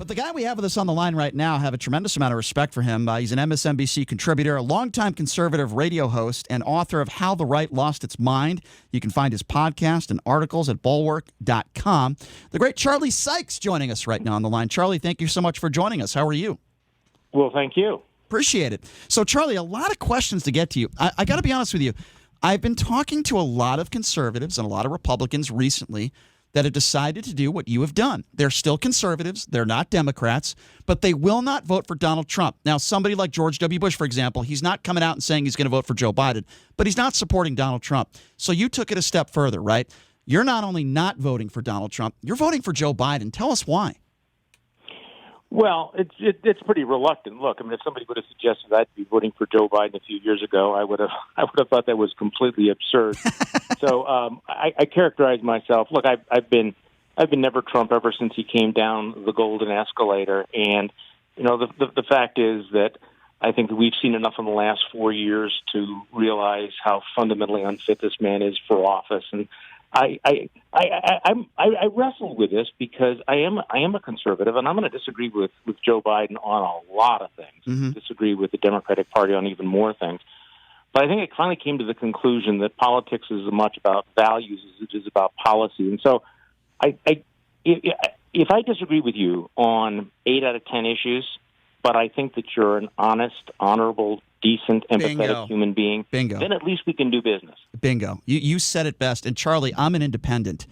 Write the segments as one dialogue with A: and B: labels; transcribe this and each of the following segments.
A: But the guy we have with us on the line right now, I have a tremendous amount of respect for him. He's an MSNBC contributor, a longtime conservative radio host, and author of How the Right Lost Its Mind. You can find his podcast and articles at bulwark.com. The great Charlie Sykes joining us right now on the line. Charlie, thank you so much for joining us. How are you?
B: Well, thank you.
A: Appreciate it. So, Charlie, a lot of questions to get to you. I got to be honest with you. I've been talking to a lot of conservatives and a lot of Republicans recently that have decided to do what you have done. They're still conservatives. They're not Democrats, but they will not vote for Donald Trump. Now, somebody like George W. Bush, for example, he's not coming out and saying he's going to vote for Joe Biden, but he's not supporting Donald Trump. So you took it a step further, right? You're not only not voting for Donald Trump, you're voting for Joe Biden. Tell us why.
B: Well, it's pretty reluctant. Look, I mean, if somebody would have suggested I'd be voting for Joe Biden a few years ago, I would have thought that was completely absurd. So I characterize myself. Look, I've been never Trump ever since he came down the golden escalator, and the fact is that I think that we've seen enough in the last 4 years to realize how fundamentally unfit this man is for office. And I wrestle with this because I am a conservative, and I'm going to disagree with Joe Biden on a lot of things.
A: Mm-hmm.
B: Disagree with the Democratic Party on even more things. But I think I finally came to the conclusion that politics is as much about values as it is about policy. And so, if I disagree with you on 8 out of 10 issues, but I think that you're an honest, honorable, decent, empathetic human being, then at least we can do business.
A: Bingo. You said it best. And Charlie, I'm an independent.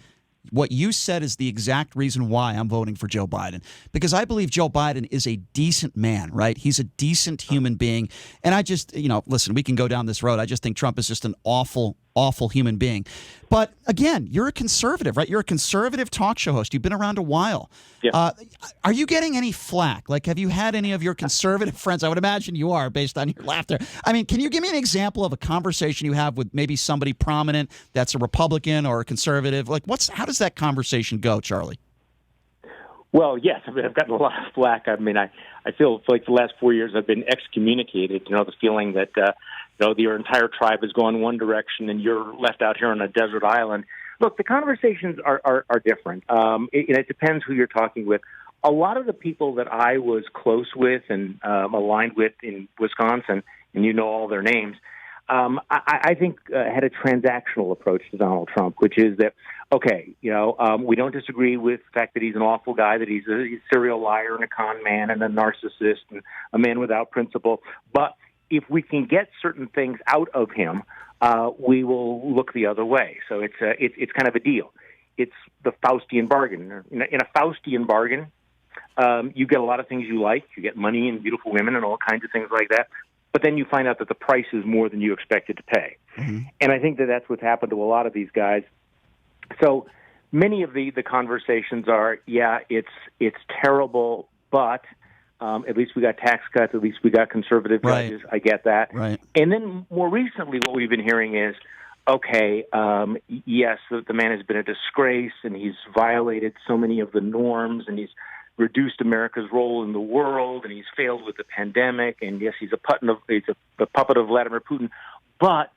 A: What you said is the exact reason why I'm voting for Joe Biden, because I believe Joe Biden is a decent man, right? He's a decent human being. And I just, listen, we can go down this road. I just think Trump is just an awful, awful human being. But again, you're a conservative, right? You're a conservative talk show host. You've been around a while.
B: Yeah.
A: Are you getting any flack? Like, have you had any of your conservative friends? I would imagine you are, based on your laughter. I mean, can you give me an example of a conversation you have with maybe somebody prominent that's a Republican or a conservative? Like, how does that conversation go, Charlie?
B: Well, yes. I mean, I've gotten a lot of flack. I mean, I feel like the last 4 years I've been excommunicated. The feeling that your entire tribe has gone one direction and you're left out here on a desert island. Look, the conversations are different. It depends who you're talking with. A lot of the people that I was close with and aligned with in Wisconsin, and you know all their names, I think had a transactional approach to Donald Trump, which is that, okay, we don't disagree with the fact that he's an awful guy, that he's a serial liar and a con man and a narcissist and a man without principle. But if we can get certain things out of him, we will look the other way. So it's kind of a deal. It's the Faustian bargain. In a Faustian bargain, you get a lot of things you like. You get money and beautiful women and all kinds of things like that. But then you find out that the price is more than you expected to pay. Mm-hmm. And I think that that's what's happened to a lot of these guys. So many of the conversations are, yeah, it's terrible, but at least we got tax cuts, at least we got conservative judges. Right. I get that.
A: Right.
B: And then more recently what we've been hearing is, okay, yes, the man has been a disgrace, and he's violated so many of the norms, and he's reduced America's role in the world, and he's failed with the pandemic, and yes, he's a puppet of Vladimir Putin. But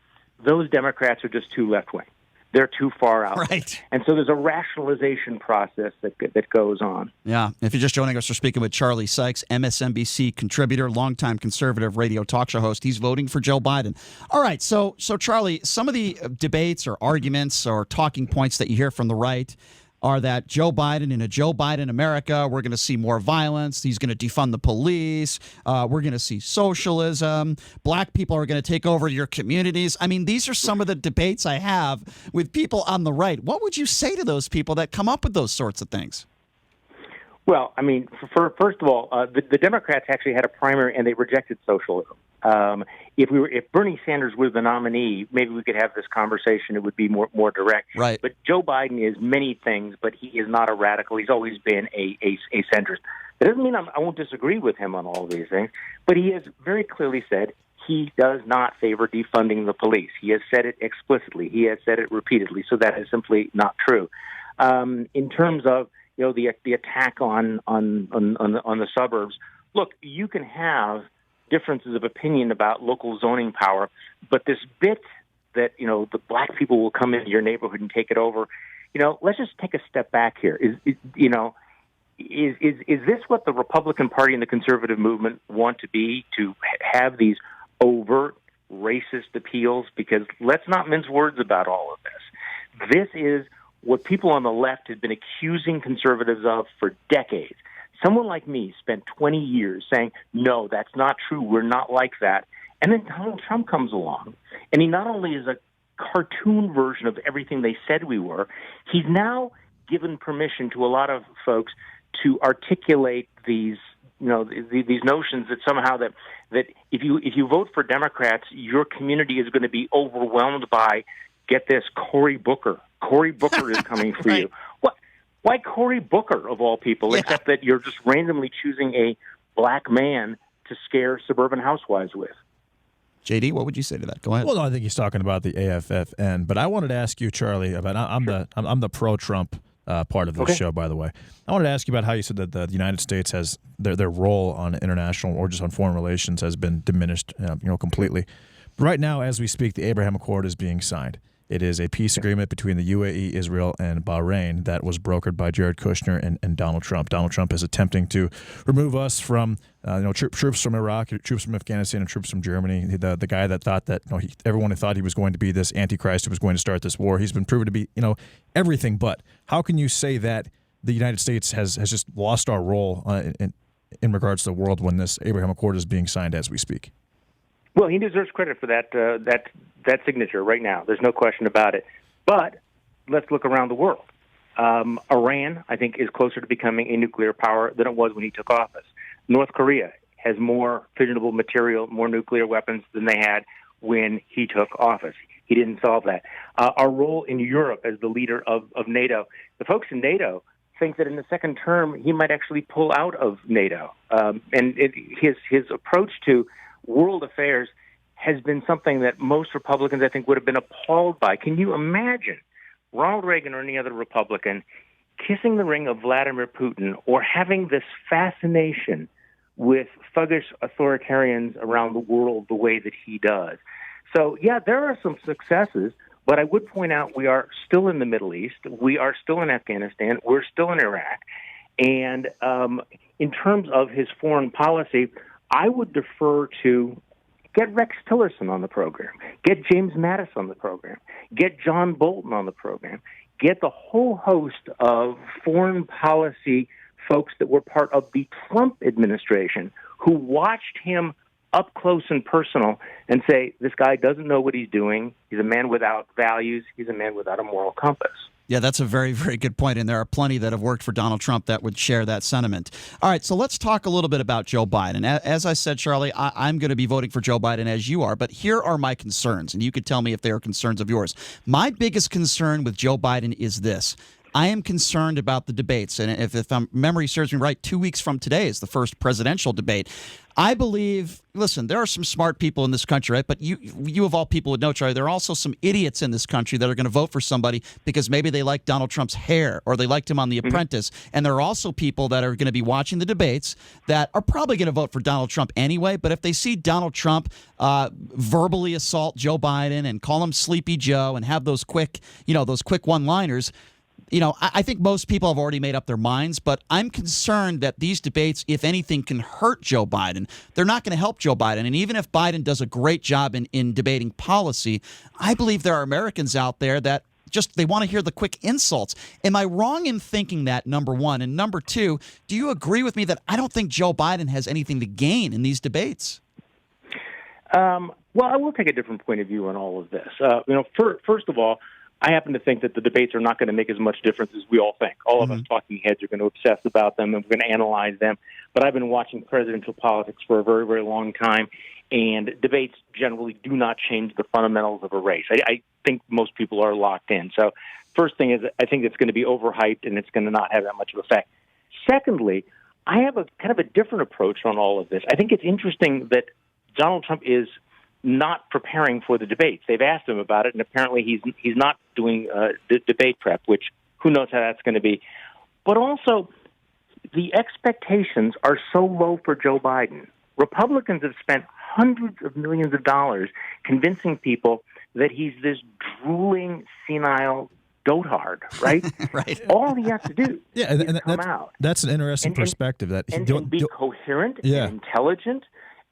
B: those Democrats are just too left-wing. They're too far out.
A: Right.
B: And so there's a rationalization process that goes on.
A: Yeah. If you're just joining us, we're speaking with Charlie Sykes, MSNBC contributor, longtime conservative radio talk show host. He's voting for Joe Biden. All right. So Charlie, some of the debates or arguments or talking points that you hear from the right are that Joe Biden, in a Joe Biden America, we're going to see more violence. He's going to defund the police. We're going to see socialism. Black people are going to take over your communities. I mean, these are some of the debates I have with people on the right. What would you say to those people that come up with those sorts of things?
B: Well, I mean, first of all, the Democrats actually had a primary, and they rejected socialism. If Bernie Sanders were the nominee, maybe we could have this conversation. It would be more direct.
A: Right.
B: But Joe Biden is many things, but he is not a radical. He's always been a centrist. That doesn't mean I won't disagree with him on all of these things, but he has very clearly said he does not favor defunding the police. He has said it explicitly. He has said it repeatedly. So that is simply not true. In terms of the attack on the suburbs, look, you can have differences of opinion about local zoning power, but this bit that the black people will come into your neighborhood and take it over, let's just take a step back here. is this what the Republican Party and the conservative movement want to be, to have these overt racist appeals? Because let's not mince words about all of this. This is what people on the left have been accusing conservatives of for decades. Someone like me spent 20 years saying, no, that's not true, we're not like that. And then Donald Trump comes along, and he not only is a cartoon version of everything they said we were, he's now given permission to a lot of folks to articulate these, these notions that somehow that if you vote for Democrats, your community is going to be overwhelmed by, get this, Cory Booker. Cory Booker is coming for
A: right.
B: you. Why Cory Booker, of all people, except that you're just randomly choosing a black man to scare suburban housewives with?
A: JD, what would you say to that? Go ahead.
C: Well, no, I think he's talking about the AFFN, but I wanted to ask you, Charlie, about I'm the pro-Trump part of this show, by the way. I wanted to ask you about how you said that the United States has their role on international or just on foreign relations has been diminished, completely. Right now, as we speak, the Abraham Accord is being signed. It is a peace agreement between the UAE, Israel, and Bahrain that was brokered by Jared Kushner and Donald Trump. Donald Trump is attempting to remove us from, troops from Iraq, troops from Afghanistan, and troops from Germany. The guy that thought that everyone thought he was going to be this antichrist who was going to start this war. He's been proven to be, everything but. How can you say that the United States has just lost our role in regards to the world when this Abraham Accord is being signed as we speak?
B: Well, he deserves credit for that signature right now. There's no question about it. But let's look around the world. Iran, I think, is closer to becoming a nuclear power than it was when he took office. North Korea has more fissionable material, more nuclear weapons than they had when he took office. He didn't solve that. Our role in Europe as the leader of NATO, the folks in NATO think that in the second term he might actually pull out of NATO. His approach to world affairs has been something that most Republicans, I think, would have been appalled by. Can you imagine Ronald Reagan or any other Republican kissing the ring of Vladimir Putin or having this fascination with thuggish authoritarians around the world the way that he does? So, yeah, there are some successes, but I would point out we are still in the Middle East. We are still in Afghanistan. We're still in Iraq. And in terms of his foreign policy, I would defer to get Rex Tillerson on the program, get James Mattis on the program, get John Bolton on the program, get the whole host of foreign policy folks that were part of the Trump administration who watched him up close and personal and say, this guy doesn't know what he's doing. He's a man without values. He's a man without a moral compass.
A: Yeah, that's a very, very good point, and there are plenty that have worked for Donald Trump that would share that sentiment. All right, so let's talk a little bit about Joe Biden. As I said, Charlie, I'm going to be voting for Joe Biden as you are, but here are my concerns, and you could tell me if they are concerns of yours. My biggest concern with Joe Biden is this. I am concerned about the debates, and if memory serves me right, 2 weeks from today is the first presidential debate. I believe, listen, there are some smart people in this country, right? But you of all people would know, Charlie, there are also some idiots in this country that are going to vote for somebody because maybe they like Donald Trump's hair or they liked him on The Apprentice. And there are also people that are going to be watching the debates that are probably going to vote for Donald Trump anyway. But if they see Donald Trump verbally assault Joe Biden and call him Sleepy Joe and have those quick one-liners, I think most people have already made up their minds, but I'm concerned that these debates, if anything, can hurt Joe Biden. They're not going to help Joe Biden. And even if Biden does a great job in debating policy, I believe there are Americans out there that they want to hear the quick insults. Am I wrong in thinking that, number one? And number two, do you agree with me that I don't think Joe Biden has anything to gain in these debates?
B: Well, I will take a different point of view on all of this. First of all, I happen to think that the debates are not going to make as much difference as we all think. All of us talking heads are going to obsess about them, and we're going to analyze them. But I've been watching presidential politics for a very, very long time, and debates generally do not change the fundamentals of a race. I think most people are locked in. So first thing is I think it's going to be overhyped, and it's going to not have that much of an effect. Secondly, I have a kind of a different approach on all of this. I think it's interesting that Donald Trump is not preparing for the debates. They've asked him about it, and apparently he's not doing debate prep, which who knows how that's going to be. But also, the expectations are so low for Joe Biden. Republicans have spent hundreds of millions of dollars convincing people that he's this drooling, senile dotard, right?
A: Right.
B: All he has to do is come
C: that's,
B: out.
C: that's an interesting perspective.
B: And be coherent and intelligent,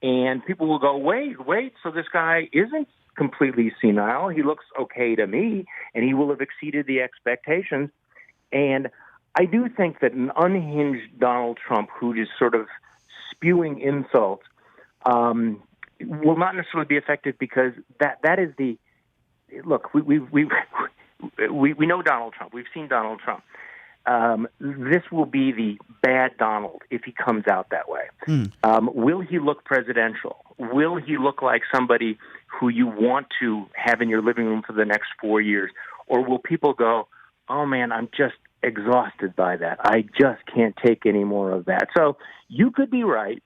B: and people will go, wait, so this guy isn't completely senile. He looks okay to me, and he will have exceeded the expectations. And I do think that an unhinged Donald Trump who is sort of spewing insults will not necessarily be effective, because that is the look. We know Donald Trump. We've seen Donald Trump. This will be the bad Donald if he comes out that way. Will he look presidential? Will he look like somebody who you want to have in your living room for the next 4 years? Or will people go, oh, man, I'm just exhausted by that. I just can't take any more of that. So you could be right,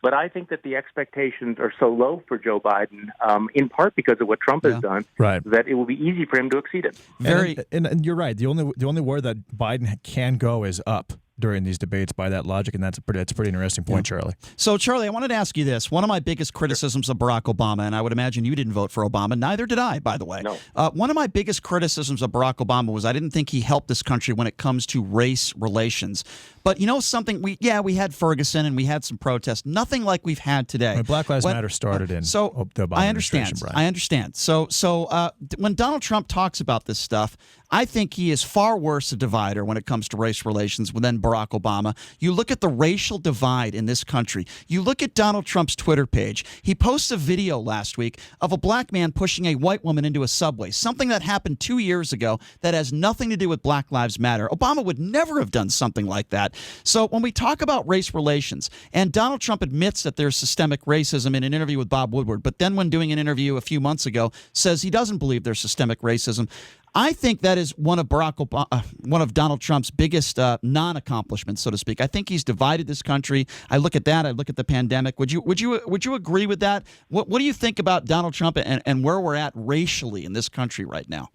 B: but I think that the expectations are so low for Joe Biden, in part because of what Trump has done, that it will be easy for him to exceed it.
C: And you're right. The only word that Biden can go is up during these debates by that logic, and that's a pretty interesting point, Charlie.
A: So, Charlie, I wanted to ask you this. One of my biggest criticisms of Barack Obama, and I would imagine you didn't vote for Obama, neither did I, by the way.
B: No.
A: One of my biggest criticisms of Barack Obama was I didn't think he helped this country when it comes to race relations. But you know something? We had Ferguson and we had some protests. Nothing like we've had today.
C: When Black Lives Matter started in the Obama administration, Brian.
A: I understand. So when Donald Trump talks about this stuff, I think he is far worse a divider when it comes to race relations than Barack Obama. You look at the racial divide in this country. You look at Donald Trump's Twitter page. He posts a video last week of a black man pushing a white woman into a subway, something that happened 2 years ago that has nothing to do with Black Lives Matter. Obama would never have done something like that. So when we talk about race relations, and Donald Trump admits that there's systemic racism in an interview with Bob Woodward, but then when doing an interview a few months ago says he doesn't believe there's systemic racism, I think that is one of Donald Trump's biggest non-accomplishments, so to speak. I think he's divided this country. I look at that. I look at the pandemic. Would you agree with that? What do you think about Donald Trump and where we're at racially in this country right now?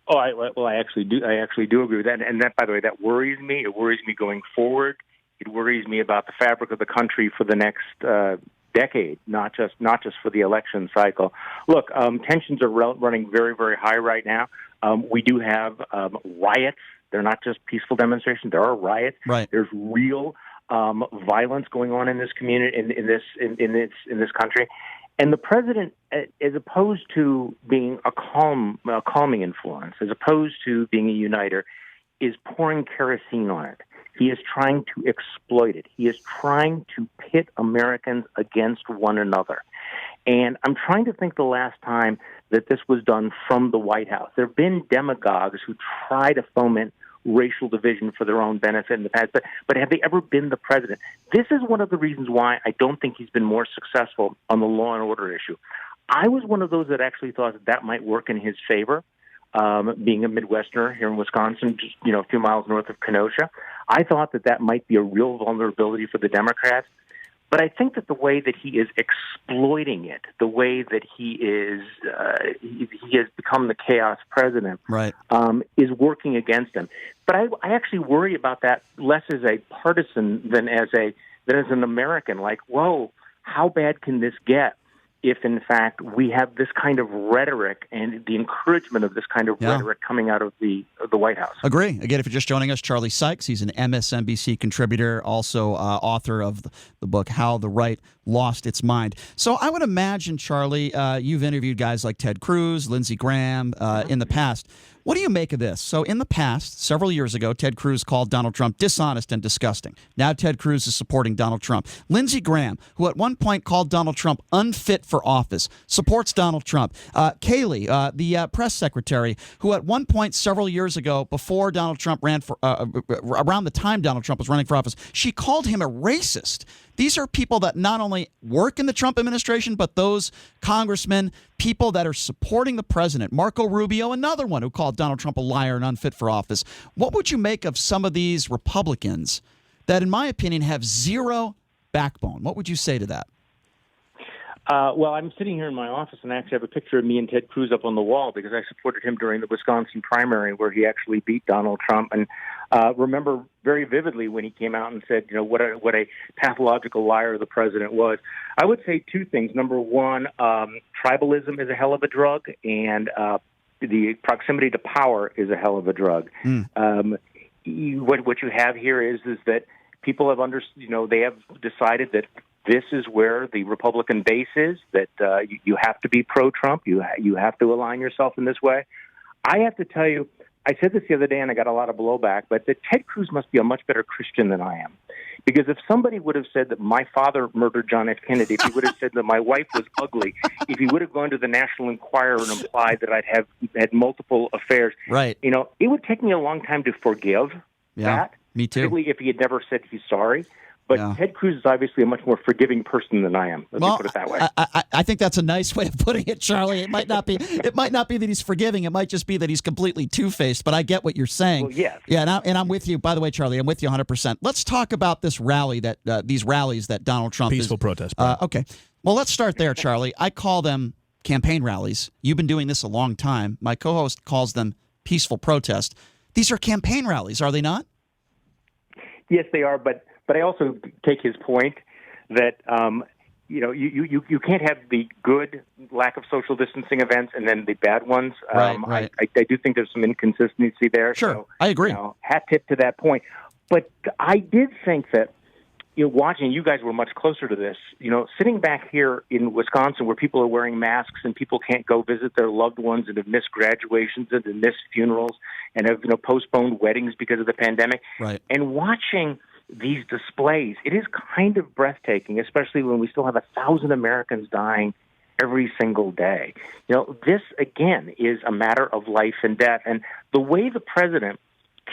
B: Oh, I actually do. I actually do agree with that. And that, by the way, that worries me. It worries me going forward. It worries me about the fabric of the country for the next decade, not just for the election cycle. Look, tensions are running very, very high right now. We do have riots. They're not just peaceful demonstrations. There are riots.
A: Right.
B: There's real violence going on in this community, in this country. And the president, as opposed to being a calming influence, as opposed to being a uniter, is pouring kerosene on it. He is trying to exploit it. He is trying to pit Americans against one another. And I'm trying to think the last time that this was done from the White House. There have been demagogues who try to foment racial division for their own benefit in the past, but have they ever been the president? This is one of the reasons why I don't think he's been more successful on the law and order issue. I was one of those that actually thought that might work in his favor, being a Midwesterner here in Wisconsin, just a few miles north of Kenosha. I thought that might be a real vulnerability for the Democrats. But I think that the way that he is exploiting it, the way that he has become the chaos president,
A: right,
B: is working against him. But I actually worry about that less as a partisan than as an American. Like, whoa, how bad can this get if, in fact, we have this kind of rhetoric and the encouragement of this kind of rhetoric coming out of the White House?
A: Agree. Again, if you're just joining us, Charlie Sykes, he's an MSNBC contributor, also author of the book How the Right Lost Its Mind. So I would imagine, Charlie, you've interviewed guys like Ted Cruz, Lindsey Graham in the past. What do you make of this? So in the past, several years ago, Ted Cruz called Donald Trump dishonest and disgusting. Now Ted Cruz is supporting Donald Trump. Lindsey Graham, who at one point called Donald Trump unfit for office, supports Donald Trump. Kayleigh, the press secretary, who at one point several years ago, before Donald Trump ran for, around the time Donald Trump was running for office, she called him a racist. These are people that not only work in the Trump administration, but those congressmen, people that are supporting the president. Marco Rubio, another one who called Donald Trump a liar and unfit for office. What would you make of some of these Republicans that, in my opinion, have zero backbone? What would you say to that?
B: Well, I'm sitting here in my office and I actually have a picture of me and Ted Cruz up on the wall because I supported him during the Wisconsin primary where he actually beat Donald Trump. And remember very vividly when he came out and said, what a pathological liar the president was. I would say two things. Number one, tribalism is a hell of a drug, and the proximity to power is a hell of a drug. What you have here is that people have they have decided that this is where the Republican base is, that you have to be pro-Trump, you have to align yourself in this way. I have to tell you, I said this the other day and I got a lot of blowback, but that Ted Cruz must be a much better Christian than I am. Because if somebody would have said that my father murdered John F. Kennedy, if he would have said that my wife was ugly, if he would have gone to the National Enquirer and implied that I'd had multiple affairs,
A: right?
B: It would take me a long time to forgive that.
A: Me too.
B: Particularly if he had never said he's sorry. But Ted Cruz is obviously a much more forgiving person than I am. Let me put it that way.
A: I think that's a nice way of putting it, Charlie. It might not be. It might not be that he's forgiving. It might just be that he's completely two-faced. But I get what you're saying.
B: Well, yes.
A: Yeah, and I'm with you. By the way, Charlie, I'm with you 100%. Let's talk about this rally these rallies that Donald Trump
C: peaceful protest.
A: Okay. Well, let's start there, Charlie. I call them campaign rallies. You've been doing this a long time. My co-host calls them peaceful protest. These are campaign rallies, are they not?
B: Yes, they are. But I also take his point that you can't have the good lack of social distancing events and then the bad ones.
A: Right.
B: I do think there's some inconsistency there.
A: Sure,
B: so,
A: I agree.
B: Hat tip to that point. But I did think that watching, you guys were much closer to this. Sitting back here in Wisconsin where people are wearing masks and people can't go visit their loved ones and have missed graduations and have missed funerals and have postponed weddings because of the pandemic.
A: Right. And
B: watching these displays, it is kind of breathtaking, especially when we still have 1,000 Americans dying every single day. This, again, is a matter of life and death. And the way the president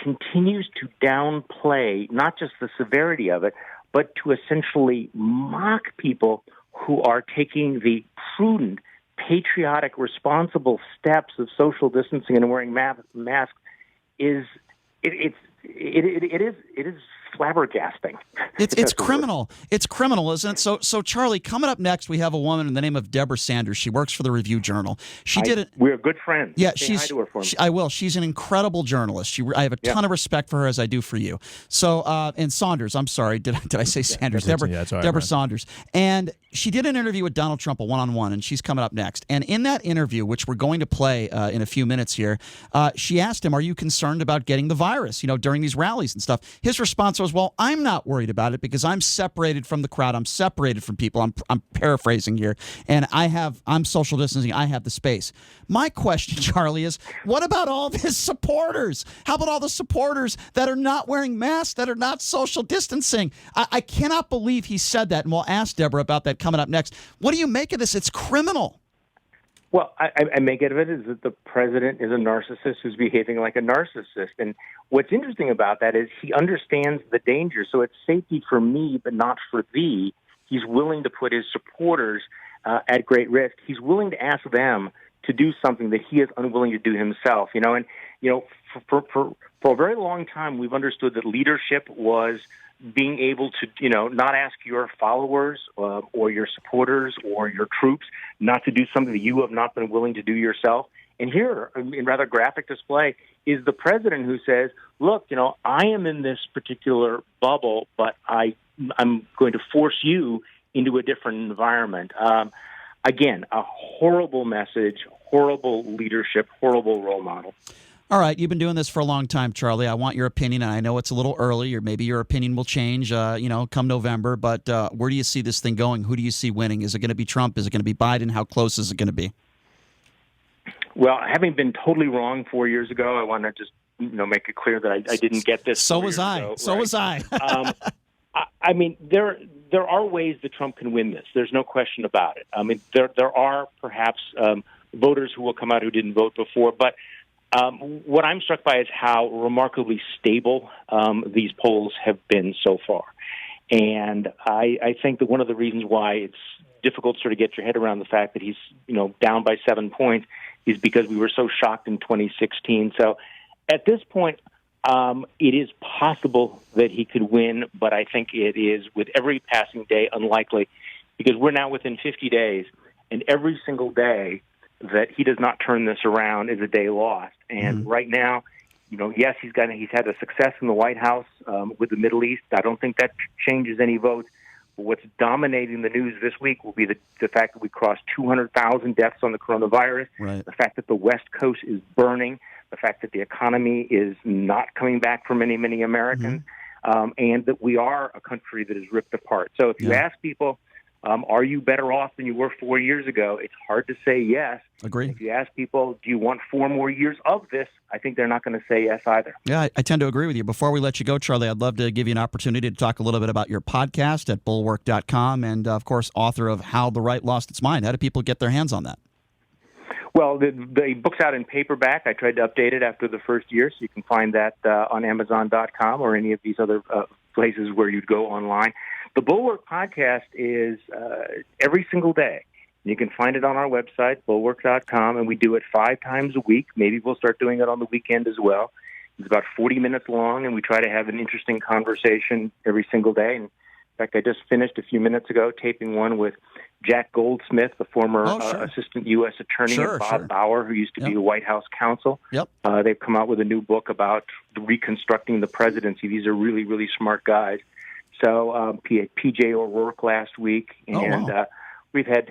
B: continues to downplay not just the severity of it, but to essentially mock people who are taking the prudent, patriotic, responsible steps of social distancing and wearing masks is flabbergasting.
A: It's criminal. It's criminal, isn't it? So Charlie, coming up next, we have a woman in the name of Deborah Sanders. She works for the Review Journal.
B: We're good friends.
A: Yeah,
B: Say hi to her for me.
A: I will. She's an incredible journalist. I have a ton of respect for her, as I do for you. So, and Saunders. I'm sorry. Did I say Sanders? Deborah Saunders. And she did an interview with Donald Trump, a one-on-one, and she's coming up next. And in that interview, which we're going to play in a few minutes here, she asked him, "Are you concerned about getting the virus? During these rallies and stuff?" His response was, "Well, I'm not worried about it because I'm separated from the crowd. I'm separated from people." I'm paraphrasing here, and I'm social distancing. I have the space. My question, Charlie, is what about all of his supporters? How about all the supporters that are not wearing masks, that are not social distancing? I cannot believe he said that, and we'll ask Deborah about that coming up next. What do you make of this? It's criminal.
B: Well, I make it of it is that the president is a narcissist who's behaving like a narcissist. And what's interesting about that is he understands the danger. So it's safety for me, but not for thee. He's willing to put his supporters at great risk. He's willing to ask them to do something that he is unwilling to do himself. For a very long time, we've understood that leadership was being able to, not ask your followers or your supporters or your troops not to do something that you have not been willing to do yourself. And here, in rather graphic display, is the president who says, look, I am in this particular bubble, but I'm going to force you into a different environment. Again, a horrible message, horrible leadership, horrible role model.
A: All right, you've been doing this for a long time, Charlie. I want your opinion, and I know it's a little early, or maybe your opinion will change, come November. But where do you see this thing going? Who do you see winning? Is it going to be Trump? Is it going to be Biden? How close is it going to be?
B: Well, having been totally wrong 4 years ago, I want to just make it clear that I didn't get this.
A: So was I. So was I.
B: I mean, there are ways that Trump can win this. There's no question about it. I mean, there are perhaps voters who will come out who didn't vote before, but what I'm struck by is how remarkably stable these polls have been so far. And I think that one of the reasons why it's difficult to sort of get your head around the fact that he's, down by 7 points is because we were so shocked in 2016. So at this point, it is possible that he could win, but I think it is, with every passing day, unlikely, because we're now within 50 days, and every single day that he does not turn this around is a day lost. And right now, yes, he's had a success in the White House with the Middle East. I don't think that changes any votes. But what's dominating the news this week will be the fact that we crossed 200,000 deaths on the coronavirus,
A: Right.
B: the fact that the West Coast is burning, the fact that the economy is not coming back for many, many Americans, and that we are a country that is ripped apart. So if you ask people, are you better off than you were 4 years ago? It's hard to say yes.
A: Agree.
B: If you ask people, do you want 4 more years of this? I think they're not going to say yes either.
A: Yeah, I tend to agree with you. Before we let you go, Charlie, I'd love to give you an opportunity to talk a little bit about your podcast at bulwark.com and, of course, author of How the Right Lost Its Mind. How do people get their hands on that?
B: Well, the book's out in paperback. I tried to update it after the first year, so you can find that on Amazon.com or any of these other places where you'd go online. The Bulwark podcast is every single day. You can find it on our website, bulwark.com, and we do it 5 times a week. Maybe we'll start doing it on the weekend as well. It's about 40 minutes long, and we try to have an interesting conversation every single day. And in fact, I just finished a few minutes ago taping one with Jack Goldsmith, the former assistant U.S. attorney, and Bob Bauer, who used to be a White House counsel. They've come out with a new book about reconstructing the presidency. These are really, really smart guys. So P.J. O'Rourke last week, and we've had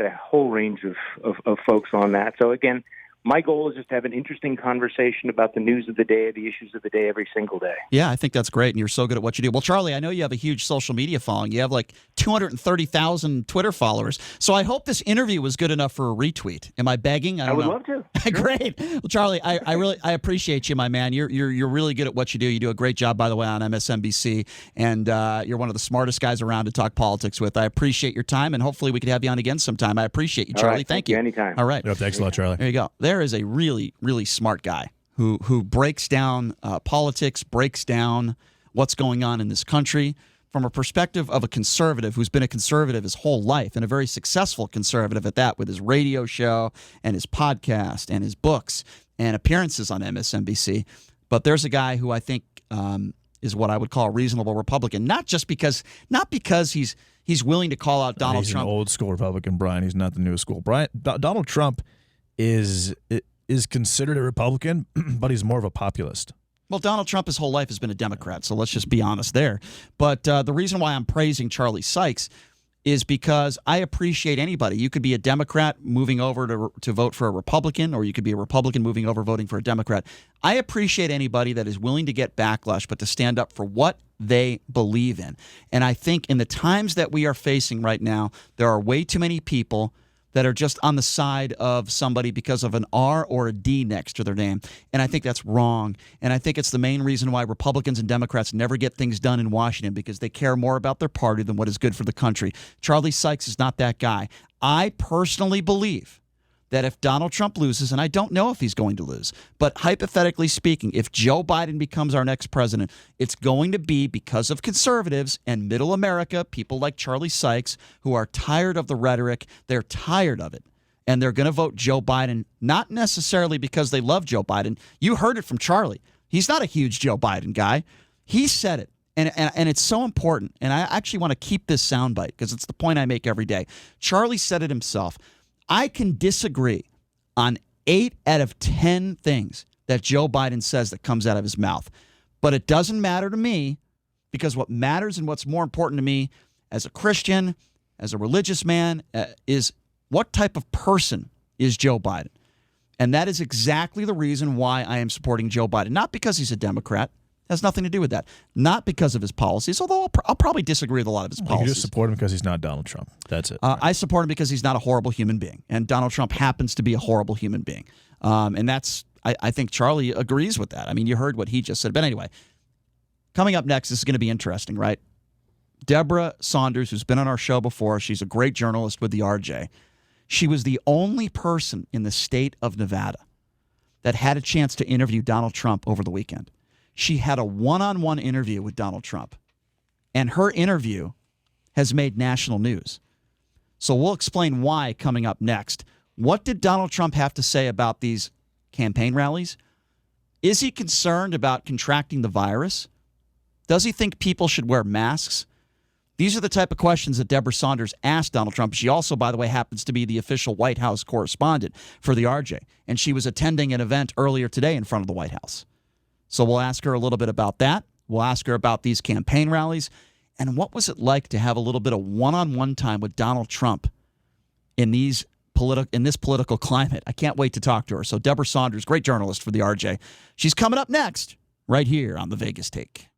B: a whole range of folks on that. So again, my goal is just to have an interesting conversation about the news of the day, the issues of the day every single day. Yeah,
A: I think that's great, and you're so good at what you do. Well, Charlie, I know you have a huge social media following. You have like 230,000 Twitter followers. So I hope this interview was good enough for a retweet. Am I begging? I
B: would love to. Sure.
A: Great. Well, Charlie, I appreciate you, my man. You're really good at what you do. You do a great job, by the way, on MSNBC, and you're one of the smartest guys around to talk politics with. I appreciate your time, and hopefully we could have you on again sometime. I appreciate you, Charlie.
B: All right, thank you. Anytime.
A: All right.
C: Yeah, thanks a lot, Charlie.
A: There you go. There is a really, really smart guy who breaks down politics, breaks down what's going on in this country from a perspective of a conservative who's been a conservative his whole life, and a very successful conservative at that, with his radio show and his podcast and his books and appearances on MSNBC. But there's a guy who I think is what I would call a reasonable Republican, not because he's willing to call out Donald Trump.
C: He's an old school Republican, Brian. He's not the new school. Donald Trump is considered a Republican, but he's more of a populist.
A: Well, Donald Trump his whole life has been a Democrat, so let's just be honest there. But the reason why I'm praising Charlie Sykes is because I appreciate anybody. You could be a Democrat moving over to vote for a Republican, or you could be a Republican moving over voting for a Democrat. I appreciate anybody that is willing to get backlash, but to stand up for what they believe in. And I think in the times that we are facing right now, there are way too many people that are just on the side of somebody because of an R or a D next to their name. And I think that's wrong. And I think it's the main reason why Republicans and Democrats never get things done in Washington, because they care more about their party than what is good for the country. Charlie Sykes is not that guy. I personally believe that if Donald Trump loses, and I don't know if he's going to lose, but hypothetically speaking, if Joe Biden becomes our next president, it's going to be because of conservatives and middle America, people like Charlie Sykes, who are tired of the rhetoric. They're tired of it. And they're going to vote Joe Biden, not necessarily because they love Joe Biden. You heard it from Charlie. He's not a huge Joe Biden guy. He said it. And it's so important. And I actually want to keep this soundbite because it's the point I make every day. Charlie said it himself. I can disagree on 8 out of 10 things that Joe Biden says that comes out of his mouth. But it doesn't matter to me, because what matters and what's more important to me as a Christian, as a religious man, is what type of person is Joe Biden. And that is exactly the reason why I am supporting Joe Biden. Not because he's a Democrat. Has nothing to do with that. Not because of his policies, although I'll probably disagree with a lot of his policies.
C: You just support him because he's not Donald Trump. That's it.
A: I support him because he's not a horrible human being, and Donald Trump happens to be a horrible human being. And that's I think Charlie agrees with that. I mean, you heard what he just said. But anyway, coming up next, this is going to be interesting, right? Deborah Saunders, who's been on our show before, she's a great journalist with the RJ. She was the only person in the state of Nevada that had a chance to interview Donald Trump over the weekend. She had a one-on-one interview with Donald Trump, and her interview has made national news. So we'll explain why coming up next. What did Donald Trump have to say about these campaign rallies? Is he concerned about contracting the virus? Does he think people should wear masks? These are the type of questions that Deborah Saunders asked Donald Trump. She also, by the way, happens to be the official White House correspondent for the RJ, and she was attending an event earlier today in front of the White House. So we'll ask her a little bit about that. We'll ask her about these campaign rallies. And what was it like to have a little bit of one-on-one time with Donald Trump in this political climate? I can't wait to talk to her. So Deborah Saunders, great journalist for the RJ. She's coming up next right here on the Vegas Take.